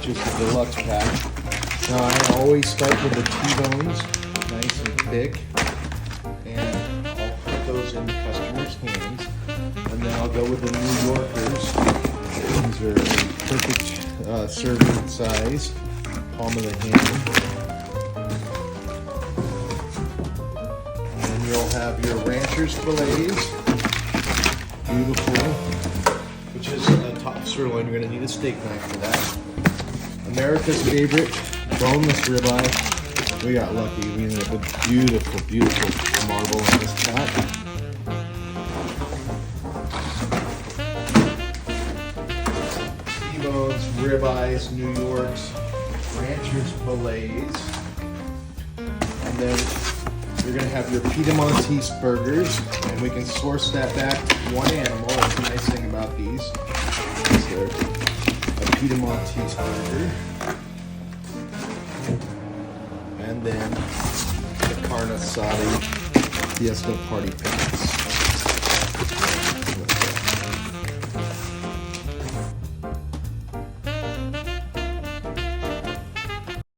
purchased the deluxe pack. Now I always start with the T-bones, nice and thick, and I'll put those in the customer's hands. And then I'll go with the New Yorkers. These are a perfect serving size, palm of the hand. And then you'll have your Rancher's Fillets, beautiful, which is a top sirloin. You're going to need a steak knife for that. America's favorite, Boneless Ribeye. We got lucky. We ended up with beautiful, beautiful marble in this pack. T-bones, ribeyes, New Yorks, Rancher's Fillets, and then you're going to have your Piedmontese Burgers, and we can source that back to one animal. That's the nice thing about these. Is they're a Piedmontese burger. And then the Carne Asada Party Packs.